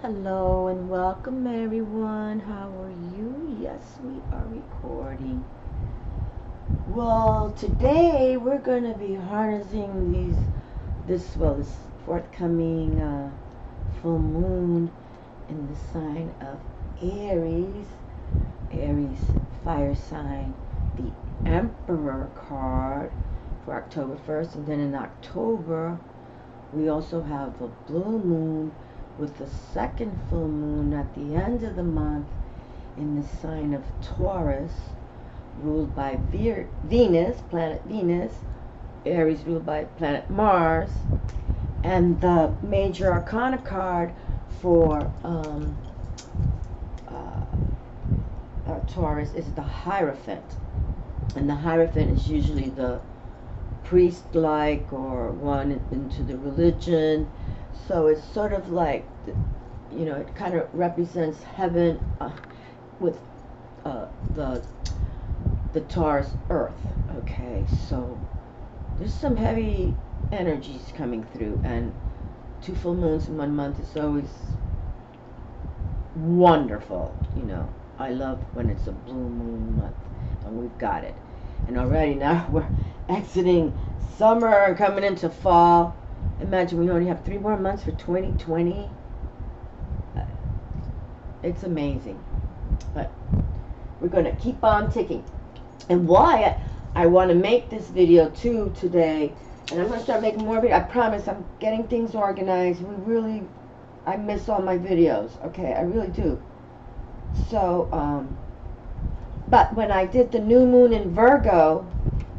Hello and welcome everyone. How are you? Yes, we are recording. Well, today we're going to be harnessing this forthcoming full moon in the sign of Aries. Aries fire sign, the Emperor card for October 1st, and then in October we also have a blue moon with the second full moon at the end of the month in the sign of Taurus, ruled by Venus, planet Venus. Aries ruled by planet Mars. And the major arcana card for Taurus is the Hierophant. And the Hierophant is usually the priest-like or one into the religion. So it's sort of like, it kind of represents heaven with the Taurus Earth. Okay, so there's some heavy energies coming through, and 2 full moons in 1 month is always wonderful. I love when it's a blue moon month, and we've got it. And already now we're exiting summer and coming into fall. Imagine we only have 3 more months for 2020. It's amazing. But we're going to keep on ticking. And why I want to make this video too today, and I'm going to start making more videos. I promise I'm getting things organized. I miss all my videos. Okay, I really do. So, but when I did the new moon in Virgo,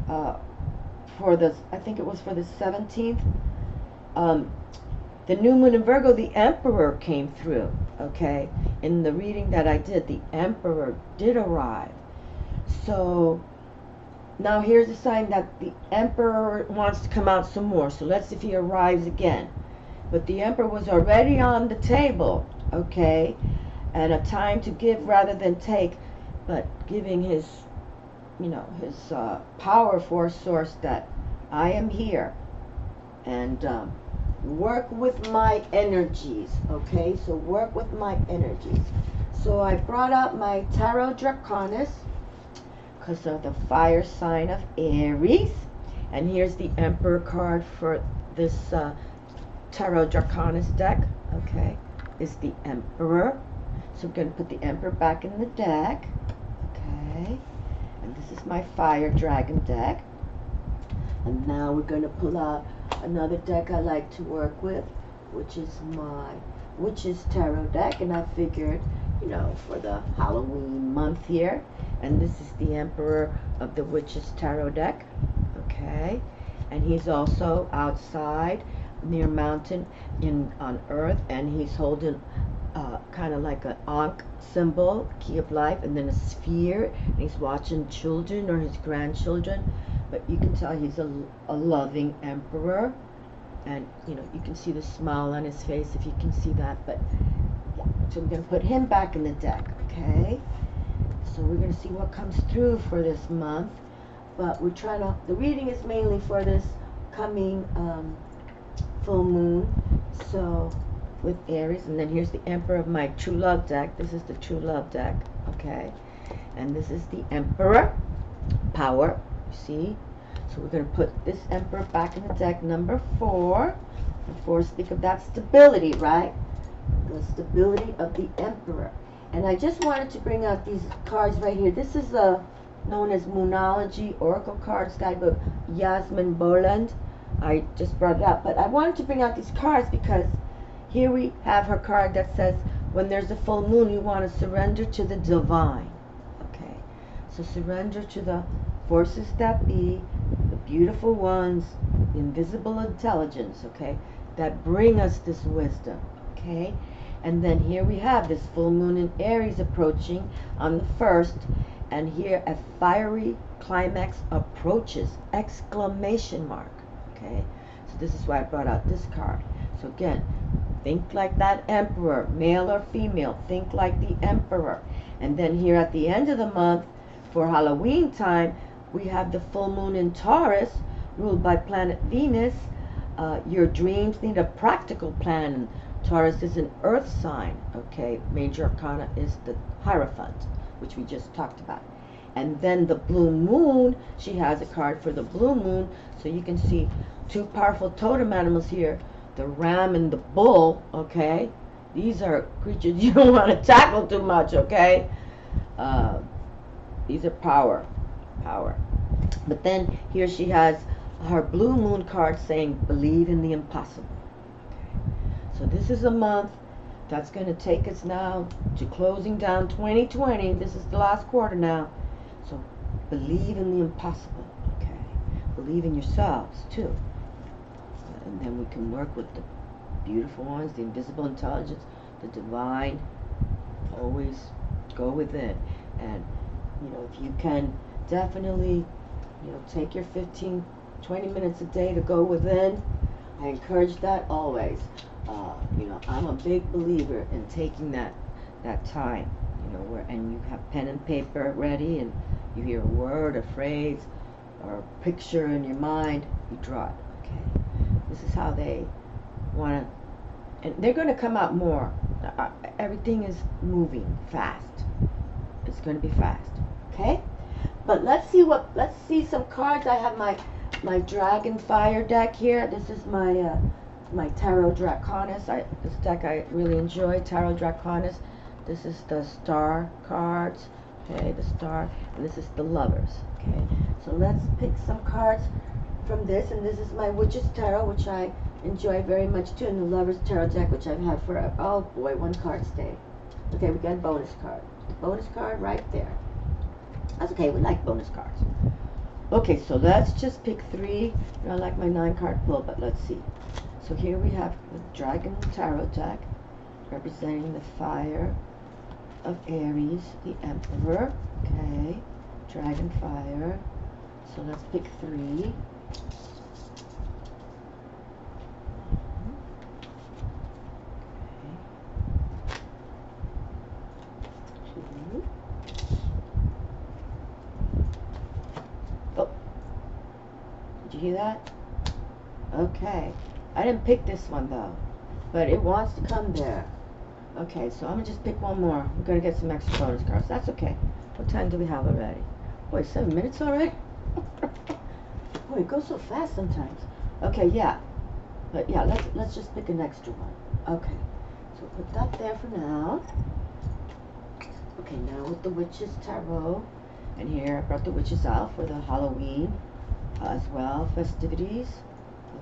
I think it was for the 17th, the new moon in Virgo, the Emperor came through. Okay, in the reading that I did, the Emperor did arrive. So now here's a sign that the Emperor wants to come out some more. So let's see if he arrives again. But the Emperor was already on the table. Okay, and a time to give rather than take, but giving his power force source that I am here, and work with my energies. Okay, so work with my energies. So I brought out my Tarot Draconis because of the fire sign of Aries, and here's the Emperor card for this Tarot Draconis deck. Okay, is the Emperor. So we're going to put the Emperor back in the deck. Okay, and this is my Fire Dragon deck. And now we're going to pull out another deck I like to work with, which is my Witch's Tarot deck. And I figured, for the Halloween month here. And this is the Emperor of the Witch's Tarot deck. Okay, and he's also outside near mountain on Earth, and he's holding kind of like an Ankh symbol, key of life, and then a sphere, and he's watching children or his grandchildren. But you can tell he's a loving Emperor, and you can see the smile on his face if you can see that. But yeah, so we're going to put him back in the deck. Okay, so we're going to see what comes through for this month. But the reading is mainly for this coming full moon, so with Aries. And then here's the Emperor of my True Love deck. This is the True Love deck. Okay, and this is the Emperor power. See, so we're going to put this Emperor back in the deck, number 4. The 4 speak of that stability, right? The stability of the Emperor. And I just wanted to bring out these cards right here. This is known as Moonology Oracle Cards Guidebook, Yasmin Boland. I just brought it out, but I wanted to bring out these cards because here we have her card that says, when there's a full moon, you want to surrender to the divine. Okay, so surrender to the forces that be, the beautiful ones, invisible intelligence, okay, that bring us this wisdom. Okay, and then here we have this full moon in Aries approaching on the 1st, and here a fiery climax approaches, exclamation mark. Okay, so this is why I brought out this card. So again, think like that Emperor, male or female, think like the Emperor. And then here at the end of the month, for Halloween time, we have the full moon in Taurus, ruled by planet Venus. Your dreams need a practical plan. Taurus is an earth sign, okay? Major arcana is the Hierophant, which we just talked about. And then the blue moon, she has a card for the blue moon, so you can see two powerful totem animals here, the ram and the bull, okay? These are creatures you don't want to tackle too much, okay? These are power. But then here she has her blue moon card saying, believe in the impossible. So this is a month that's going to take us now to closing down 2020. This is the last quarter now. So believe in the impossible, okay? Believe in yourselves too. And then we can work with the beautiful ones, the invisible intelligence, the divine. Always go within. And, you know, if you can definitely, you know, take your 15, 20 minutes a day to go within. I encourage that always. You know, I'm a big believer in taking that time, you know, and you have pen and paper ready, and you hear a word, a phrase, or a picture in your mind, you draw it, okay? This is how they want to, and they're going to come out more. Everything is moving fast. It's going to be fast, okay? But let's see some cards. I have my Dragon Fire deck here. This is my my Tarot Draconis. This deck I really enjoy, Tarot Draconis. This is the Star cards, okay, the Star, and this is the Lovers, okay. So let's pick some cards from this, and this is my Witch's Tarot, which I enjoy very much too, and the Lovers Tarot deck, which I've had for, oh boy, one card stayed. Okay, we got a bonus card. Bonus card right there. That's okay, we like bonus cards. Okay, so let's just pick three. I don't like my 9-card pull, but let's see. So here we have the Dragon Tarot deck, representing the Fire of Aries, the Emperor. Okay, Dragon Fire. So let's pick three. Did you hear that? Okay. I didn't pick this one though, but it wants to come there. Okay, so I'm gonna just pick one more. We're gonna get some extra bonus cards. That's okay. What time do we have already? Boy, 7 minutes already? Boy, it goes so fast sometimes. Okay, yeah. But yeah, let's just pick an extra one. Okay. So put that there for now. Okay, now with the Witch's Tarot. And here I brought the witches out for the Halloween as well, festivities.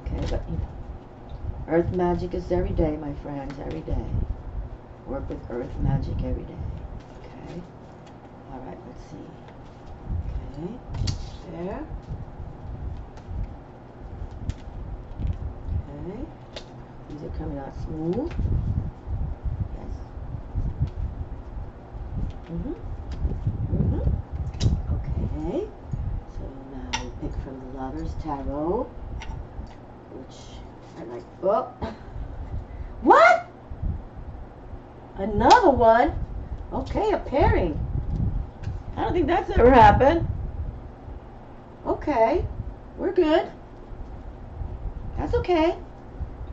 Okay, but you know, earth magic is every day, my friends, every day. Work with earth magic every day. Okay. All right, let's see. Okay, there. Okay. These are coming out smooth. Yes. Okay. So now we pick from the Lovers Tarot, which I like. Oh, what? Another one? Okay, a pairing. I don't think that's ever happened. Okay, we're good. That's okay.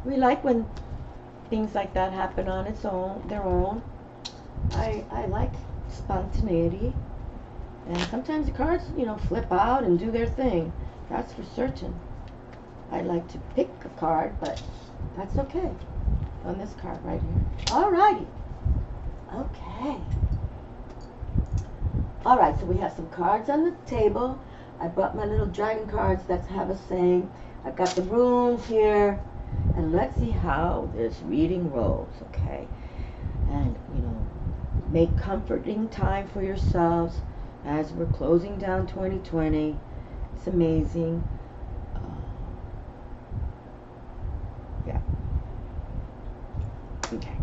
We like when things like that happen on their own. I like spontaneity. And sometimes the cards, you know, flip out and do their thing. That's for certain. I like to pick a card, but that's okay. On this card right here. Alrighty. Okay. Alright, so we have some cards on the table. I brought my little dragon cards that have a saying. I've got the runes here. And let's see how this reading rolls, okay? And, you know, make comforting time for yourselves as we're closing down 2020. It's amazing. Yeah. Okay.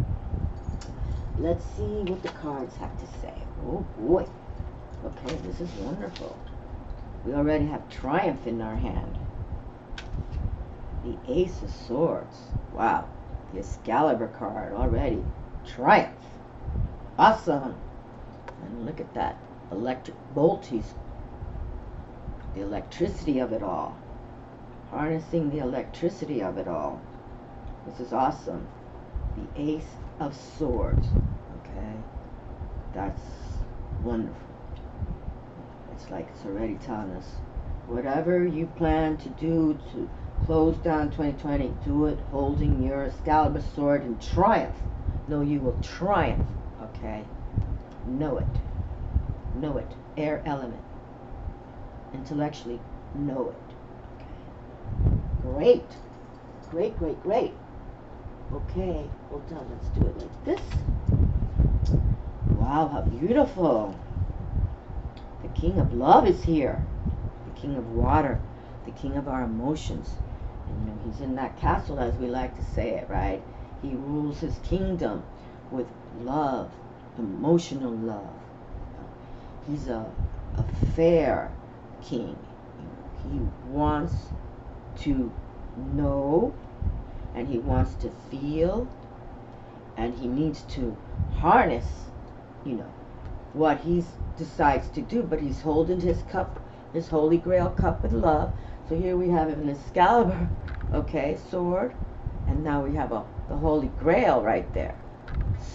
Let's see what the cards have to say. Oh boy. Okay, this is wonderful. We already have Triumph in our hand. The Ace of Swords. Wow. The Excalibur card already. Triumph. Awesome. And look at that. Electric bolties. The electricity of it all. Harnessing the electricity of it all. This is awesome. the Ace of Swords. Okay, that's wonderful. It's like it's already telling us, whatever you plan to do to close down 2020, do it holding your Excalibur sword in triumph. No, you will triumph, okay? Know it. Know it. Air element. Intellectually, know it. Okay. Great. Great, great, great. Okay, hold on, let's do it like this. Wow, how beautiful. The King of Love is here. The King of Water. The King of our emotions. And you know, he's in that castle, as we like to say it, right? He rules his kingdom with love, emotional love. He's a fair king. He wants to know, and he wants to feel, and he needs to harness, you know, what he decides to do. But he's holding his cup, his Holy Grail cup with love. So here we have an Excalibur, okay, sword, and now we have the Holy Grail right there.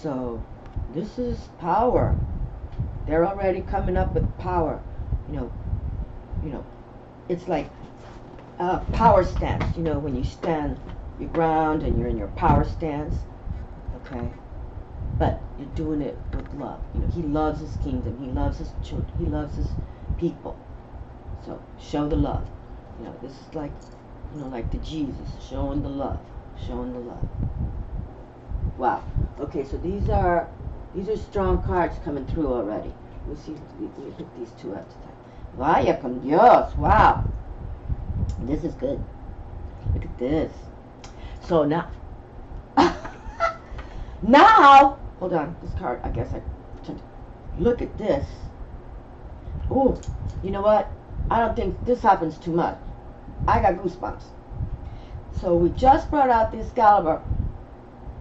So this is power. They're already coming up with power. You know, it's like a power stance. You know, when you stand your ground and you're in your power stance, okay. But you're doing it with love. You know, he loves his kingdom. He loves his children. He loves his people. So show the love. You know, this is like, you know, like the Jesus, showing the love, showing the love. Wow. Okay, so these are strong cards coming through already. Let me see. Let me pick these two up today. Vaya con Dios. Wow. This is good. Look at this. So now, now, hold on. This card, I guess look at this. Oh, you know what? I don't think this happens too much. I got goosebumps. So we just brought out the Excalibur,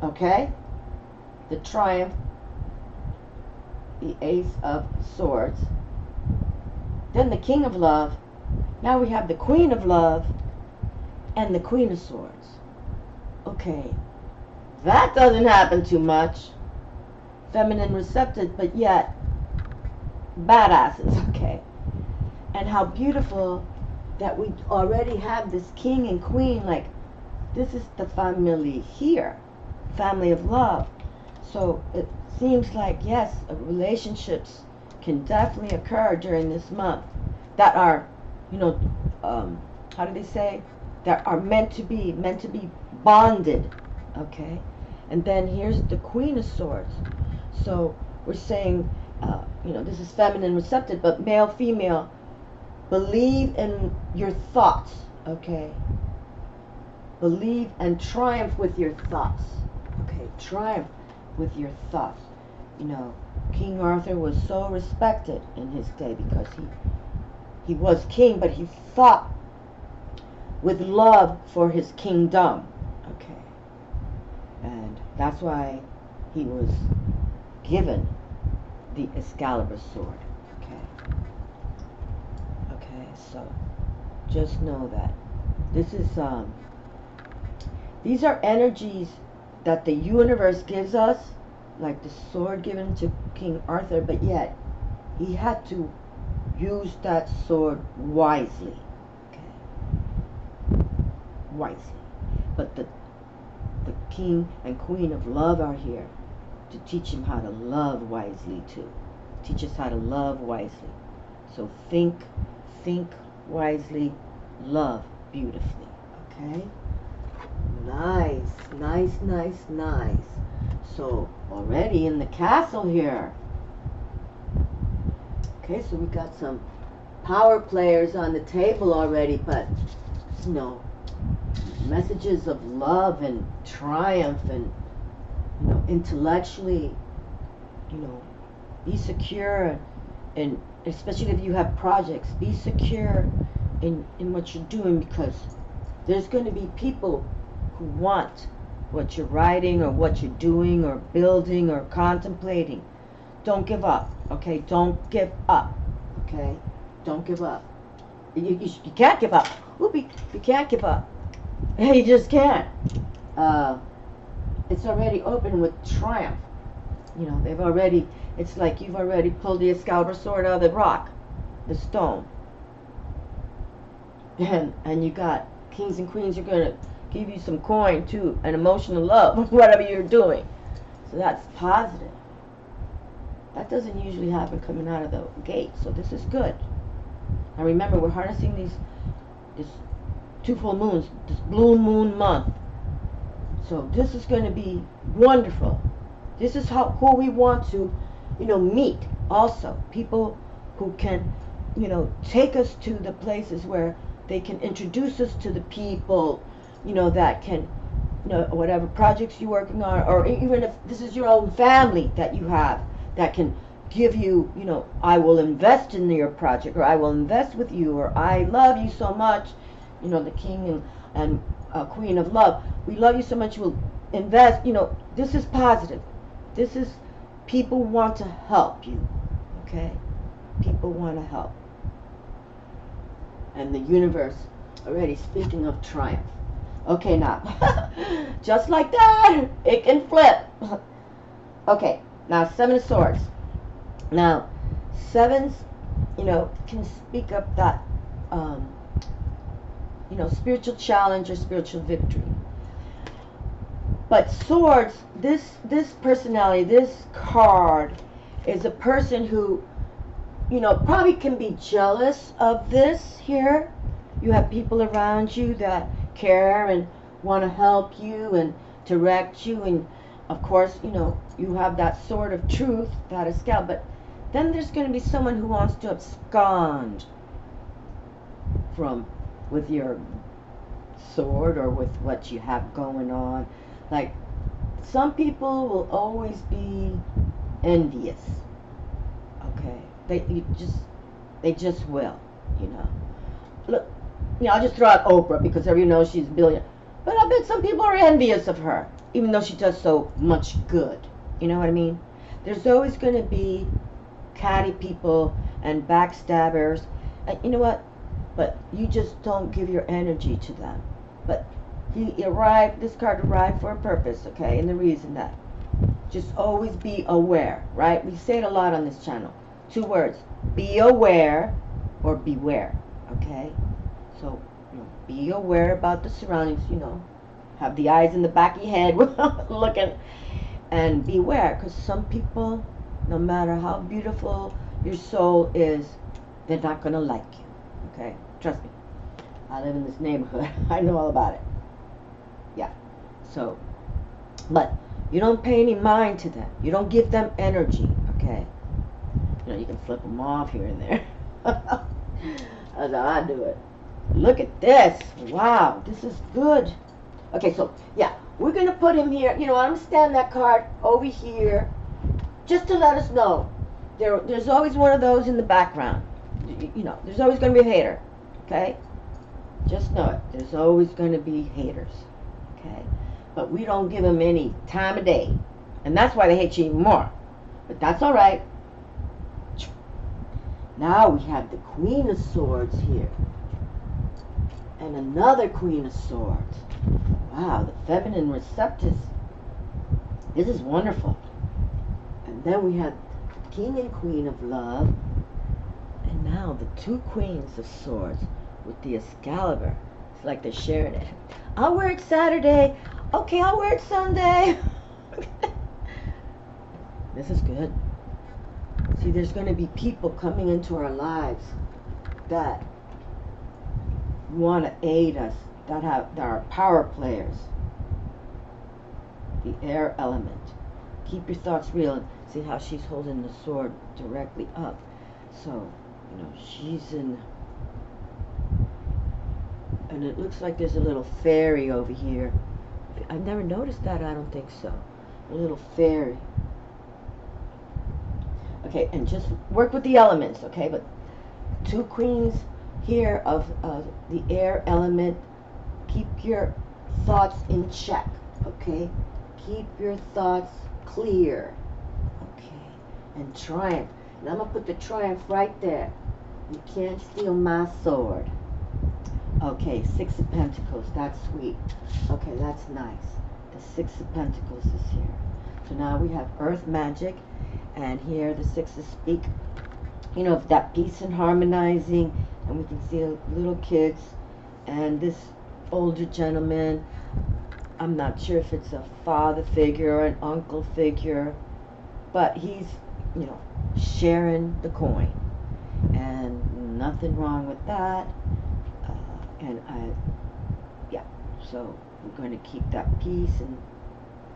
okay? The Triumph, the Ace of Swords, then the King of Love. Now we have the Queen of Love and the Queen of Swords. Okay, that doesn't happen too much. Feminine receptive, but yet badasses, okay? And how beautiful that we already have this king and queen. Like, this is the family here, family of love. So it seems like, yes, relationships can definitely occur during this month that are, you know, how do they say, that are meant to be bonded, okay? And then here's the Queen of Swords. So we're saying, you know, this is feminine receptive, but male, female, believe in your thoughts, okay? Believe and triumph with your thoughts, okay? Triumph with your thoughts. You know, King Arthur was so respected in his day because he was king, but he thought with love for his kingdom, okay? And that's why he was given the Excalibur sword, okay? Okay, so just know that this is these are energies that the universe gives us, like the sword given to King Arthur, but yet he had to use that sword wisely, okay? Wisely. But the King and Queen of Love are here to teach him how to love wisely too. Teach us how to love wisely. So think wisely, love beautifully, okay? Nice, nice, nice, nice. So already in the castle here. Okay, so we got some power players on the table already, but you know, messages of love and triumph and, you know, intellectually, you know, be secure, and especially if you have projects, be secure in what you're doing, because there's going to be people who want what you're writing or what you're doing or building or contemplating. Don't give up, okay? Don't give up, okay? Don't give up. You can't give up. Whoopee, you can't give up. You just can't. it's already open with triumph. You know, they've already, it's like you've already pulled the Excalibur sword out of the rock, the stone. And you got kings and queens are going to give you some coin too, and emotional love, whatever you're doing. So that's positive. That doesn't usually happen coming out of the gate, so this is good. Now remember, we're harnessing these 2 full moons, this blue moon month. So this is going to be wonderful. This is who we want to, you know, meet also. People who can, you know, take us to the places where they can introduce us to the people, you know, that can, you know, whatever projects you're working on, or even if this is your own family that you have, that can give you, you know, I will invest in your project, or I will invest with you, or I love you so much, you know, the king and queen of love. We love you so much, we'll invest, you know, this is positive. This is, people want to help you, okay? People want to help. And the universe already speaking of triumph. Okay, now, just like that, it can flip. Okay, now 7 of Swords. Now, 7s, you know, can speak up that, you know, spiritual challenge or spiritual victory. But swords, this personality, this card, is a person who, you know, probably can be jealous of this here. You have people around you that care and want to help you and direct you, and of course, you know, you have that sword of truth, that is scale. But then there's going to be someone who wants to abscond from with your sword or with what you have going on. Like, some people will always be envious. Okay, they just will, you know. Look, you know, I'll just throw out Oprah because everyone knows she's a billionaire. But I bet some people are envious of her, even though she does so much good. You know what I mean? There's always going to be catty people and backstabbers. And you know what? But you just don't give your energy to them. But this card arrived for a purpose, okay? And the reason that, just always be aware, right? We say it a lot on this channel. 2 words: be aware or beware, okay? So, you know, be aware about the surroundings, you know. Have the eyes in the back of your head looking, and beware, because some people, no matter how beautiful your soul is, they're not going to like you, okay? Trust me. I live in this neighborhood. I know all about it. Yeah. So, but you don't pay any mind to them. You don't give them energy, okay? You know, you can flip them off here and there. That's how I do it. Look at this. Wow, this is good. Okay, so, yeah, we're going to put him here. You know, I'm going to stand that card over here just to let us know. There's always one of those in the background. You know, there's always going to be a hater, okay? Just know it. There's always going to be haters, okay? But we don't give them any time of day. And that's why they hate you even more. But that's all right. Now we have the Queen of Swords here. And another Queen of Swords. Wow, the feminine receptors. This is wonderful. And then we have the King and Queen of Love. And now the 2 Queens of Swords with the Excalibur. It's like they're sharing it. I'll wear it Saturday. Okay, I'll wear it Sunday. This is good. See, there's going to be people coming into our lives that want to aid us, that are power players. The air element. Keep your thoughts real. And see how she's holding the sword directly up. So, you know, she's in, and it looks like there's a little fairy over here. I've never noticed that. I don't think so. A little fairy. Okay, and just work with the elements, okay? But 2 queens here of the air element. Keep your thoughts in check, okay? Keep your thoughts clear, okay? And triumph. And I'm going to put the triumph right there. You can't steal my sword. Okay, 6 of Pentacles. That's sweet. Okay, that's nice. The Six of Pentacles is here. So now we have earth magic, and here the sixes speak, you know, of that peace and harmonizing, and we can see little kids and this older gentleman. I'm not sure if it's a father figure or an uncle figure, but he's, you know, sharing the coin, and nothing wrong with that. Yeah, so we're going to keep that peace, and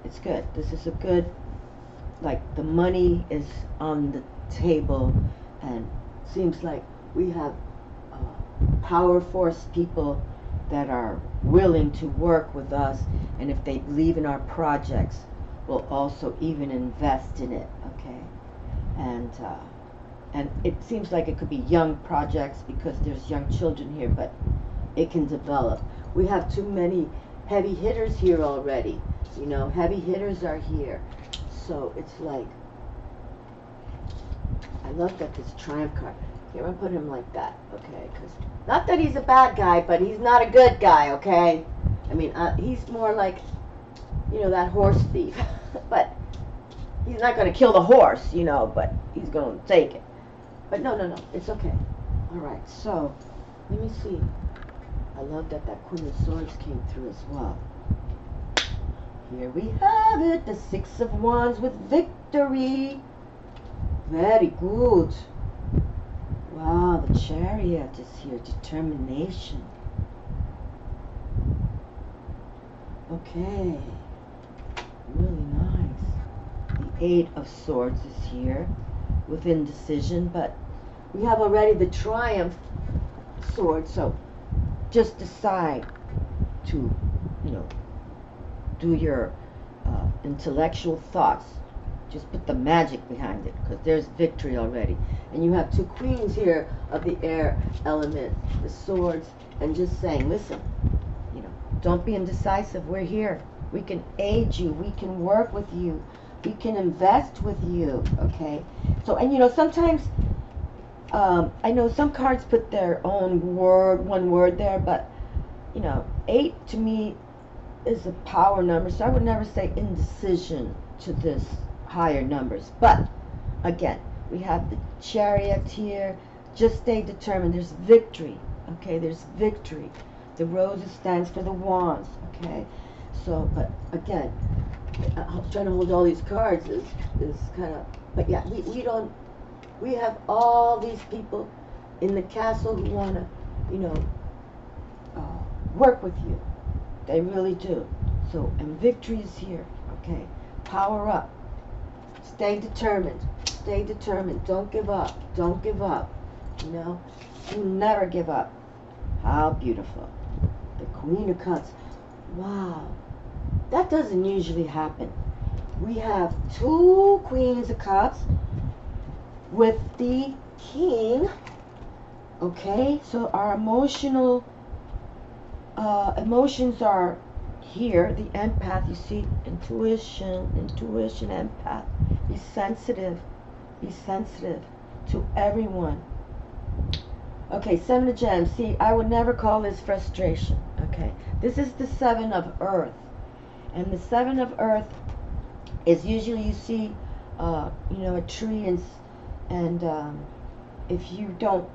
it's good. This is a good, like, the money is on the table, and seems like we have power force people that are willing to work with us, and if they believe in our projects, will also even invest in it, okay? And it seems like it could be young projects because there's young children here, but it can develop. We have too many heavy hitters here already. You know, heavy hitters are here. So it's like, I love that this Triumph card. Here, I'm put him like that, okay? Because not that he's a bad guy, but he's not a good guy, okay? I mean, he's more like, you know, that horse thief. But he's not going to kill the horse, you know, but he's going to take it. But no, it's okay. All right, so let me see. I love that that Queen of Swords came through as well. Here we have it, the Six of Wands with victory. Very good. Wow, the Chariot is here, determination. Okay, really nice. The Eight of Swords is here with indecision, but we have already the Triumph sword, so just decide to, you know, do your intellectual thoughts. Just put the magic behind it, because there's victory already. And you have two queens here of the air element, the swords, and just saying, listen, you know, don't be indecisive. We're here. We can aid you. We can work with you. We can invest with you, okay? So, and you know, sometimes, I know some cards put their own word, one word there, but, you know, 8 to me is a power number, so I would never say indecision to this higher numbers. But again, we have the Chariot here. Just stay determined. There's victory, okay? There's victory. The roses stands for the wands, okay? So, but again, trying to hold all these cards is kind of, but yeah, we have all these people in the castle who want to, you know, work with you. They really do. So, and victory is here, okay? Power up. Stay determined. Stay determined. Don't give up. Don't give up. You know? You never give up. How beautiful. The Queen of Cups. Wow. That doesn't usually happen. We have two Queens of Cups with the King. Okay? So our emotions are here. The empath, you see, intuition, empath. Be sensitive to everyone. Okay, Seven of Gems. See, I would never call this frustration. Okay, this is the Seven of Earth, and the Seven of Earth is usually, you see, you know, a tree, and if you don't,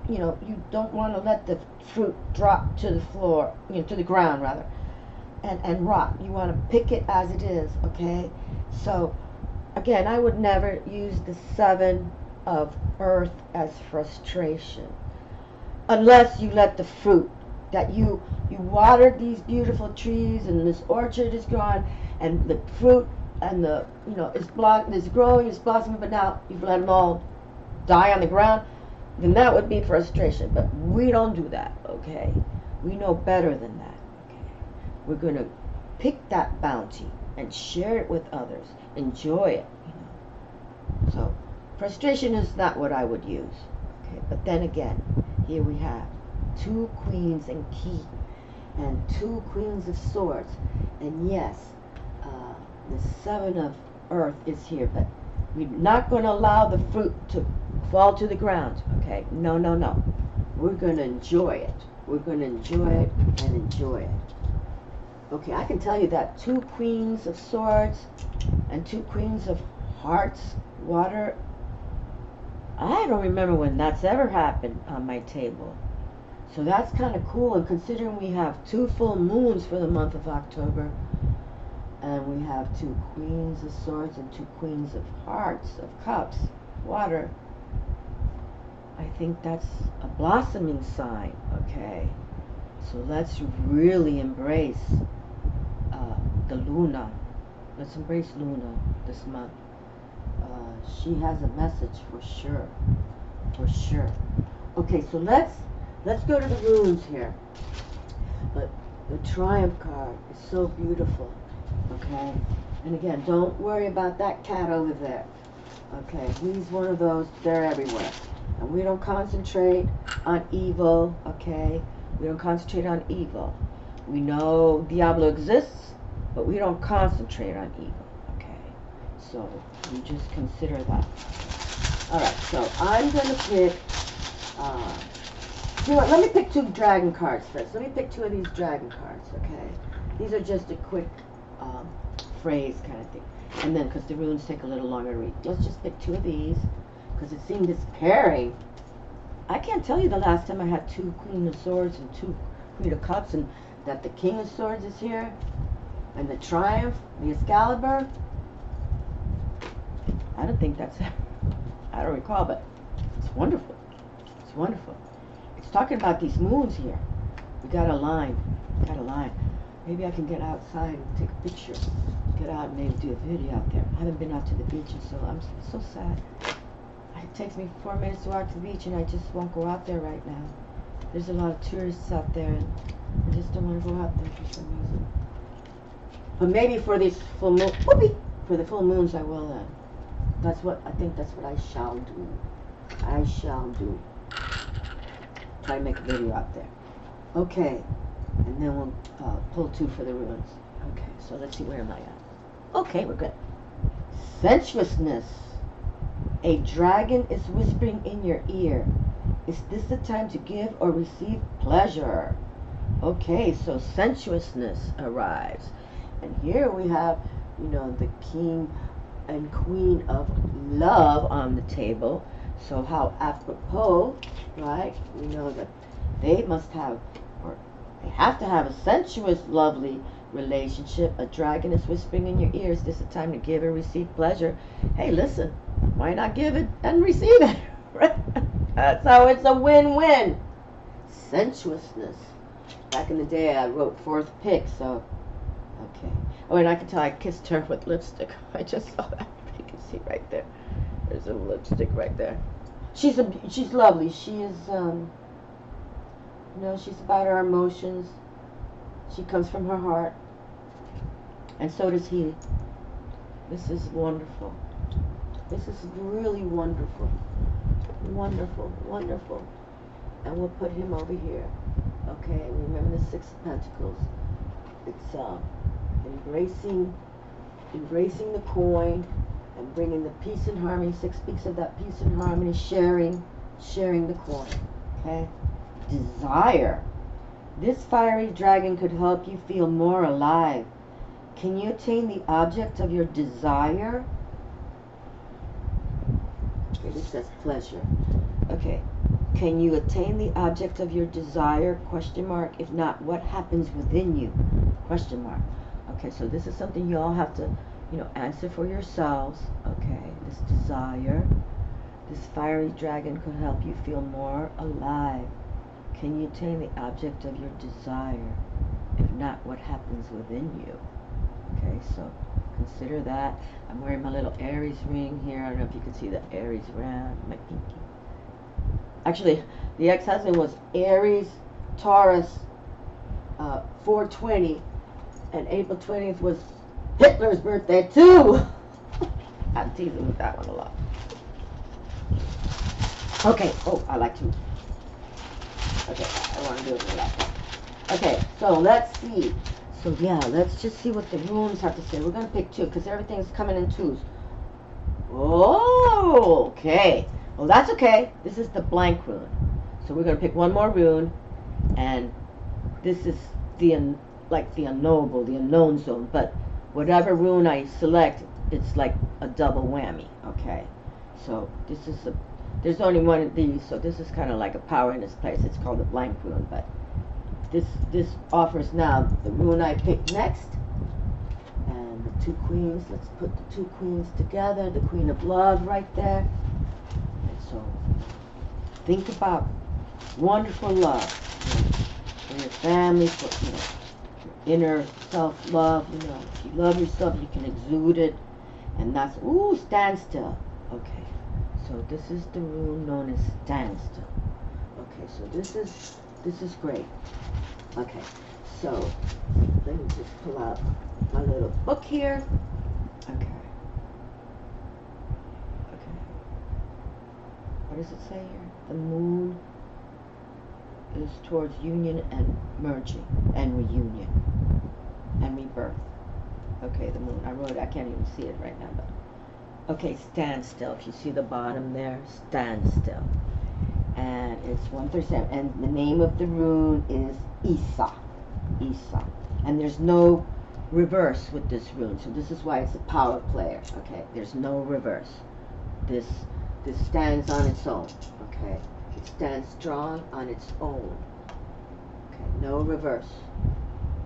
you know, you don't want to let the fruit drop to the floor, you know, to the ground rather, and rot. You want to pick it as it is, okay? So, again, I would never use the Seven of Earth as frustration, unless you let the fruit that you watered these beautiful trees, and this orchard is gone, and the fruit and the, you know, is growing, it's blossoming, but now you've let them all die on the ground. Then that would be frustration. But we don't do that, okay? We know better than that, okay? We're going to pick that bounty and share it with others. Enjoy it, you know? So, frustration is not what I would use, okay? But then again, here we have two Queens and Key, and two Queens of Swords. And yes, the Seven of Earth is here, but we're not going to allow the fruit to fall to the ground, okay? No, no, no. We're going to enjoy it. We're going to enjoy it and enjoy it. Okay, I can tell you that 2 Queens of Swords and 2 Queens of Hearts, water, I don't remember when that's ever happened on my table. So that's kind of cool, and considering we have 2 full moons for the month of October, and we have 2 Queens of Swords and 2 Queens of Hearts, of Cups, water, I think that's a blossoming sign, okay? So let's really embrace the Luna. Let's embrace Luna this month. She has a message for sure, for sure. Okay, so let's go to the runes here. But the Triumph card is so beautiful, okay? And again, don't worry about that cat over there, okay? He's one of those, they're everywhere. And we don't concentrate on evil, okay? We don't concentrate on evil. We know Diablo exists, but we don't concentrate on evil, okay? So we just consider that. Alright, so I'm going to pick, you know what, let me pick 2 dragon cards first. Let me pick 2 of these dragon cards, okay? These are just a quick phrase kind of thing. And then, because the runes take a little longer to read, let's just pick 2 of these, because it seemed this pairing. I can't tell you the last time I had 2 Queen of Swords and 2 Queen of Cups, and that the King of Swords is here, and the Triumph, the Excalibur. I don't think that's it. I don't recall, but it's wonderful. It's wonderful. It's talking about these moons here. We got a line. Got a line. Maybe I can get outside and take a picture. Get out and maybe do a video out there. I haven't been out to the beach, and so I'm so sad. It takes me 4 minutes to walk to the beach, and I just won't go out there right now. There's a lot of tourists out there, and I just don't want to go out there for some reason. But maybe for these full moon, whoopee, for the full moons, I will then. I think that's what I shall do. I shall do. Try to make a video out there. Okay, and then we'll pull 2 for the runes. Okay, so let's see, where am I at? Okay, we're good. Sensuousness. A dragon is whispering in your ear. Is this the time to give or receive pleasure? Okay, so sensuousness arrives. And here we have, you know, the King and Queen of Love on the table. So how apropos, right? We know that they must have, or they have to have a sensuous, lovely relationship. A dragon is whispering in your ear. Is this the time to give or receive pleasure? Hey, listen, why not give it and receive it? That's how it's a win-win. Sensuousness. Back in the day, I wrote 4th pick, so, okay. Oh, and I can tell I kissed her with lipstick. I just saw that. You can see right there. There's a lipstick right there. She's lovely. She is, you know, she's about her emotions. She comes from her heart. And so does he. This is wonderful. This is really wonderful. Wonderful, wonderful. And we'll put him over here. Okay, remember the 6 of Pentacles. It's embracing the coin and bringing the peace and harmony. 6 speaks of that peace and harmony, sharing the coin. Okay? Desire. This fiery dragon could help you feel more alive. Can you attain the object of your desire? Okay, this says pleasure. Okay. Can you attain the object of your desire? Question mark. If not, what happens within you? Question mark. Okay, so this is something you all have to, you know, answer for yourselves. Okay, this desire. This fiery dragon could help you feel more alive. Can you attain the object of your desire? If not, what happens within you? Okay, so consider that. I'm wearing my little Aries ring here. I don't know if you can see the Aries around my pinky. Actually, the ex-husband was Aries, Taurus, 420, and April 20th was Hitler's birthday too. I'm teasing with that one a lot. Okay, oh, I like to. Okay, I want to do it with that. Okay, so let's see. So yeah, let's just see what the runes have to say. We're going to pick 2 because everything's coming in 2s. Oh, okay. Well, that's okay. This is the blank rune. So we're going to pick one more rune. And this is the like the unknowable, the unknown zone, but whatever rune I select, it's like a double whammy, okay? So this is there's only one of these, so this is kind of like a power in this place. It's called a blank rune, but this offers now the rune I picked next, and the two queens. Let's put the two queens together, the Queen of Love right there. And so think about wonderful love for your family, for your inner self-love. If you love yourself, you can exude it, and that's, ooh, standstill. Okay, so this is the rune known as standstill. Okay, so this is great. Okay, so let me just pull out my little book here. Okay. What does it say here? The moon is towards union and merging and reunion and rebirth. Okay, the moon. I wrote it. I can't even see it right now, but okay, standstill. If you see the bottom there, standstill. And it's 137. And the name of the rune is Isa. Isa. And there's no reverse with this rune, so this is why it's a power player. Okay, there's no reverse. This stands on its own. Okay, it stands strong on its own. Okay, no reverse.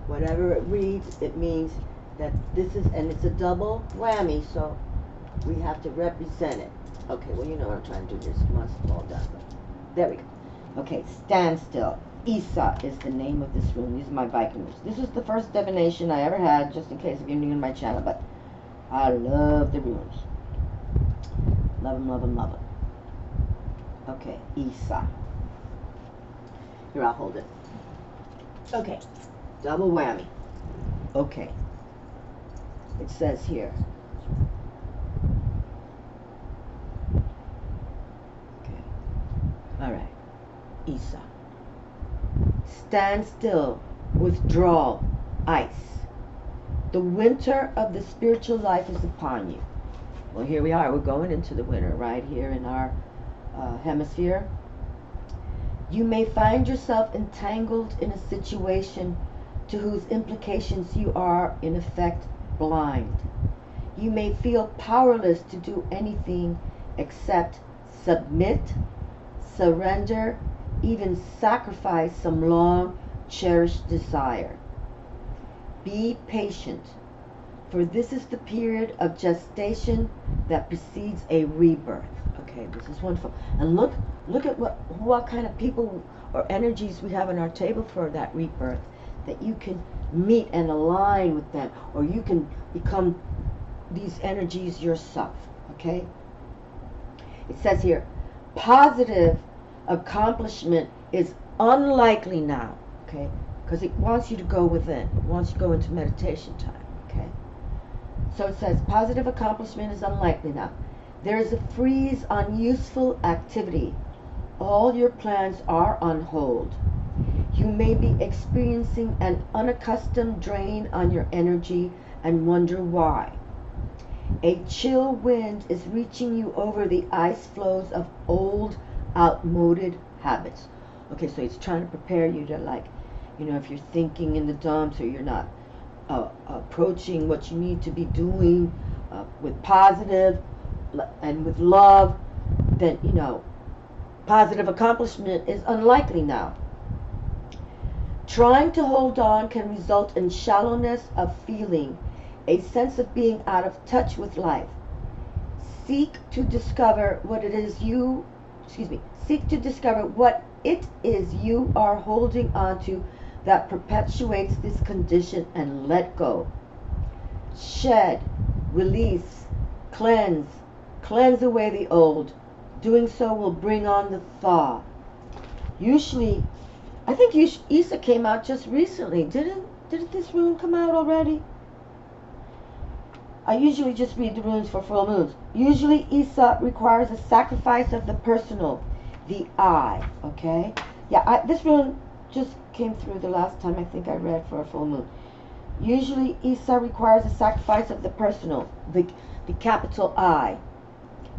Whatever it reads, it means that this is, and it's a double whammy, so we have to represent it. Okay, well, you know what I'm trying to do here. Once it's all done. There we go. Okay, standstill. Isa is the name of this rune. These are my Viking runes. This is the first divination I ever had, just in case if you're new to my channel, but I love the runes. Love them, love them, love them. Okay, Isa. Here, I'll hold it. Okay, double whammy. Okay, it says here. Okay, all right, Isa. Stand still, withdrawal, ice. The winter of the spiritual life is upon you. Well, here we are. We're going into the winter right here in our hemisphere. You may find yourself entangled in a situation to whose implications you are, in effect, blind. You may feel powerless to do anything except submit, surrender, even sacrifice some long cherished desire. Be patient, for this is the period of gestation that precedes a rebirth. Okay, this is wonderful. And look at what kind of people or energies we have on our table for that rebirth, that you can meet and align with them, or you can become these energies yourself. Okay, it says here, positive accomplishment is unlikely now. Okay, because it wants you to go within, it wants you to go into meditation time. Okay, so it says positive accomplishment is unlikely now. There is a freeze on useful activity. All your plans are on hold. You may be experiencing an unaccustomed drain on your energy and wonder why. A chill wind is reaching you over the ice floes of old, outmoded habits. Okay, so it's trying to prepare you to, like, if you're thinking in the dumps, or you're not approaching what you need to be doing with positive and with love, then, positive accomplishment is unlikely now. Trying to hold on can result in shallowness of feeling, a sense of being out of touch with life. Seek to discover what it is you are holding on to that perpetuates this condition, and let go. Shed, release, cleanse away the old. Doing so will bring on the thaw. Usually, I think Isa came out just recently. Didn't this rune come out already? I usually just read the runes for full moons. Usually Isa requires a sacrifice of the personal, the I, okay? Yeah, this rune just came through the last time I think I read for a full moon. Usually Isa requires a sacrifice of the personal, the capital I.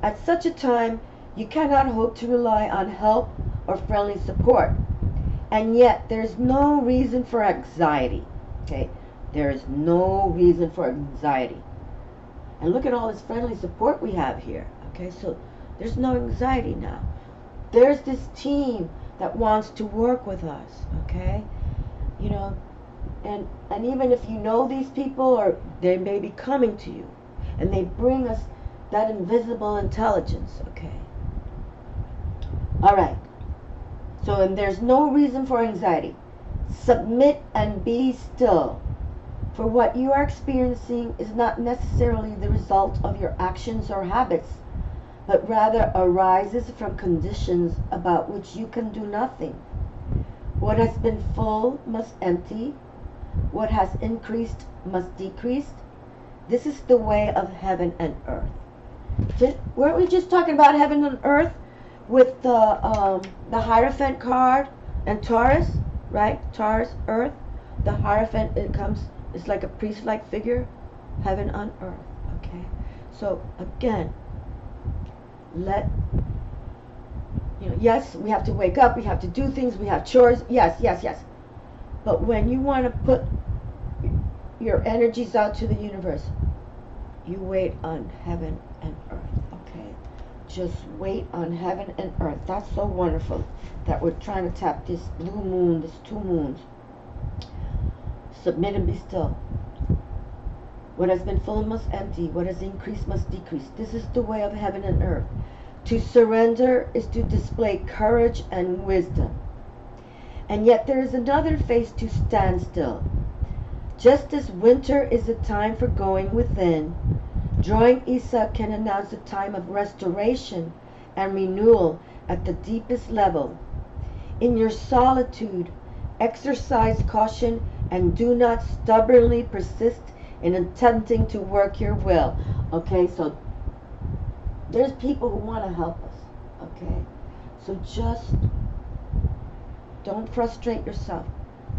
At such a time, you cannot hope to rely on help or friendly support. And yet, there's no reason for anxiety. Okay? There is no reason for anxiety. And look at all this friendly support we have here. Okay? So there's no anxiety now. There's this team that wants to work with us. Okay? You know, and even if you know these people, or they may be coming to you, and they bring us that invisible intelligence. Okay? All right. So, and there's no reason for anxiety. Submit and be still. For what you are experiencing is not necessarily the result of your actions or habits, but rather arises from conditions about which you can do nothing. What has been full must empty. What has increased must decrease. This is the way of heaven and earth. Weren't we just talking about heaven and earth with the Hierophant card and Taurus, right? Taurus, earth. The Hierophant, it's like a priest-like figure, heaven on earth. Okay. So again, yes, we have to wake up, we have to do things, we have chores. Yes, yes, yes. But when you want to put your energies out to the universe, you wait on heaven and earth. Okay. Just wait on heaven and earth. That's so wonderful that we're trying to tap this blue moon, this 2 moons. Submit and be still. What has been full must empty. What has increased must decrease. This is the way of heaven and earth. To surrender is to display courage and wisdom. And yet there is another phase to stand still. Just as winter is a time for going within, drawing Isa can announce a time of restoration and renewal at the deepest level. In your solitude, exercise caution and do not stubbornly persist in attempting to work your will. Okay, so there's people who want to help us. Okay, so just don't frustrate yourself.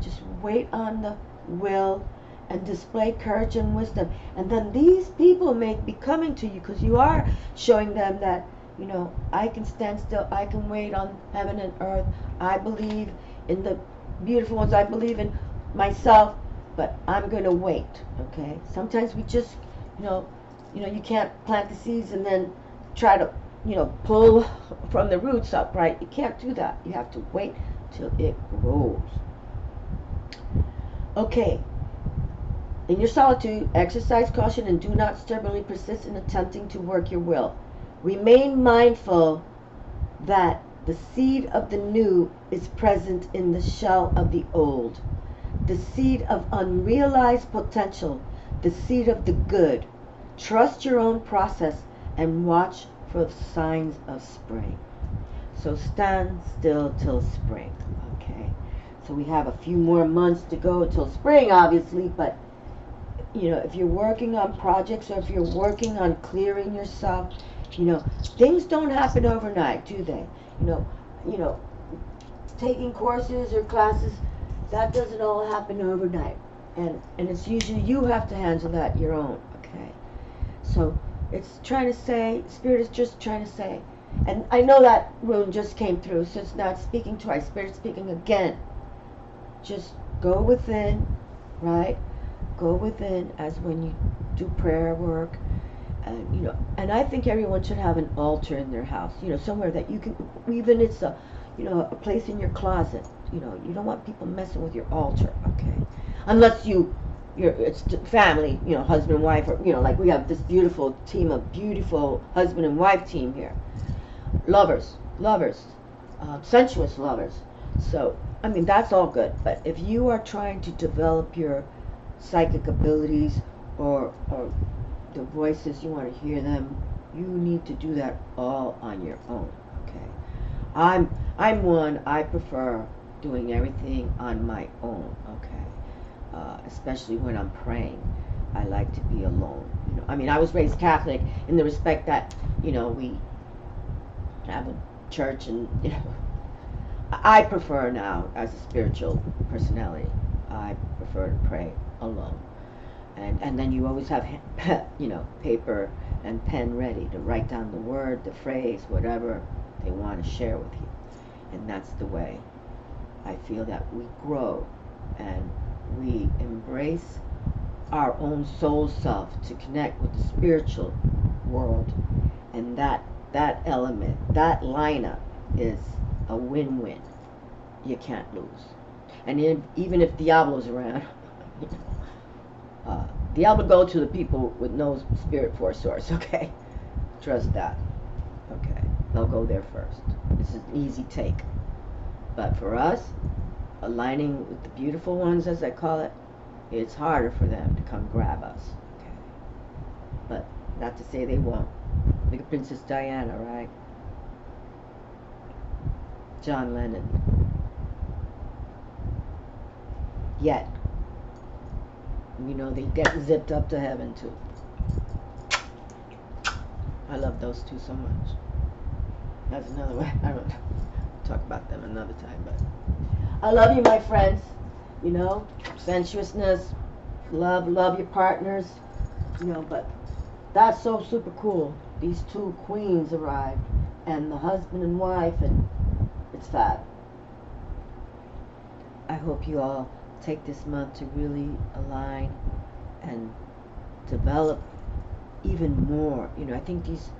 Just wait on the will and display courage and wisdom. And then these people may be coming to you because you are showing them that, you know, I can stand still. I can wait on heaven and earth. I believe in the beautiful ones. I believe in myself, but I'm going to wait. Okay. Sometimes we just, you can't plant the seeds and then try to, pull from the roots up, right? You can't do that. You have to wait till it grows. Okay. In your solitude, exercise caution and do not stubbornly persist in attempting to work your will. Remain mindful that the seed of the new is present in the shell of the old. The seed of unrealized potential, the seed of the good. Trust your own process and watch for the signs of spring. So stand still till spring. Okay. So we have a few more months to go till spring, obviously, but if you're working on projects or if you're working on clearing yourself, things don't happen overnight, do they? Taking courses or classes, that doesn't all happen overnight. And it's usually you have to handle that your own, okay? So it's trying to say, Spirit is just trying to say, and I know that rune just came through, so it's not speaking twice. Spirit speaking again. Just go within, right? Go within as when you do prayer work, and and I think everyone should have an altar in their house, somewhere that you can, even it's a place in your closet. You don't want people messing with your altar, okay? Unless it's family, husband and wife, or like we have this beautiful team of beautiful husband and wife team here, lovers, sensuous lovers. So I mean that's all good, but if you are trying to develop your psychic abilities or the voices, you want to hear them, you need to do that all on your own, okay? I'm one, I prefer doing everything on my own, okay? Especially when I'm praying. I like to be alone. I mean, I was raised Catholic in the respect that, we have a church, and I prefer now, as a spiritual personality, I prefer to pray alone. And then you always have, paper and pen ready to write down the word, the phrase, whatever they want to share with you. And that's the way I feel that we grow. And we embrace our own soul self to connect with the spiritual world, and that element, that lineup is a win-win. You can't lose. And even if Diablo's around, Diablo go to the people with no spirit force source, okay? Trust that. Okay, they'll go there first. This is an easy take. But for us, aligning with the beautiful ones, as I call it, it's harder for them to come grab us. Okay. But not to say they won't. Look at Princess Diana, right? John Lennon. Yet, you know, they get zipped up to heaven too. I love those two so much. That's another way. I don't know. Talk about them another time, but I love you, my friends. You know, sensuousness, love your partners. You know, but that's so super cool. These two queens arrived, and the husband and wife, and it's fab. I hope you all take this month to really align and develop even more. You know, I think this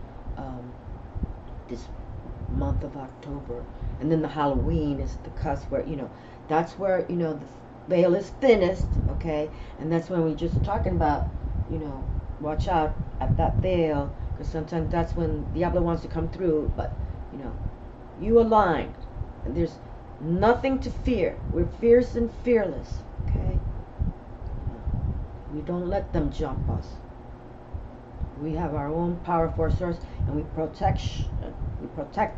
month of October, and then the Halloween is the cusp where, you know, that's where, you know, the veil is thinnest, okay? And that's when we're just talking about, you know, watch out at that veil, because sometimes that's when Diablo wants to come through. But, you know, you align, and there's nothing to fear. We're fierce and fearless, okay? We don't let them jump us. We have our own power force source, and we protect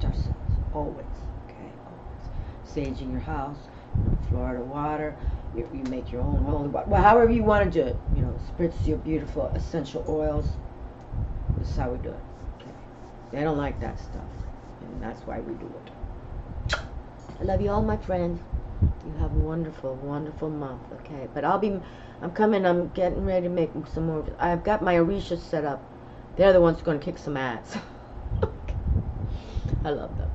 ourselves always, okay? Always. Sage in your house, you know, Florida water. You make your own holy water. Well, however you want to do it. You know, spritz your beautiful essential oils. This is how we do it. Okay. They don't like that stuff, and that's why we do it. I love you all, my friends. You have a wonderful, wonderful month, okay? But I'm coming, I'm getting ready to make some more. I've got my Orishas set up. They're the ones who are going to kick some ass. I love them.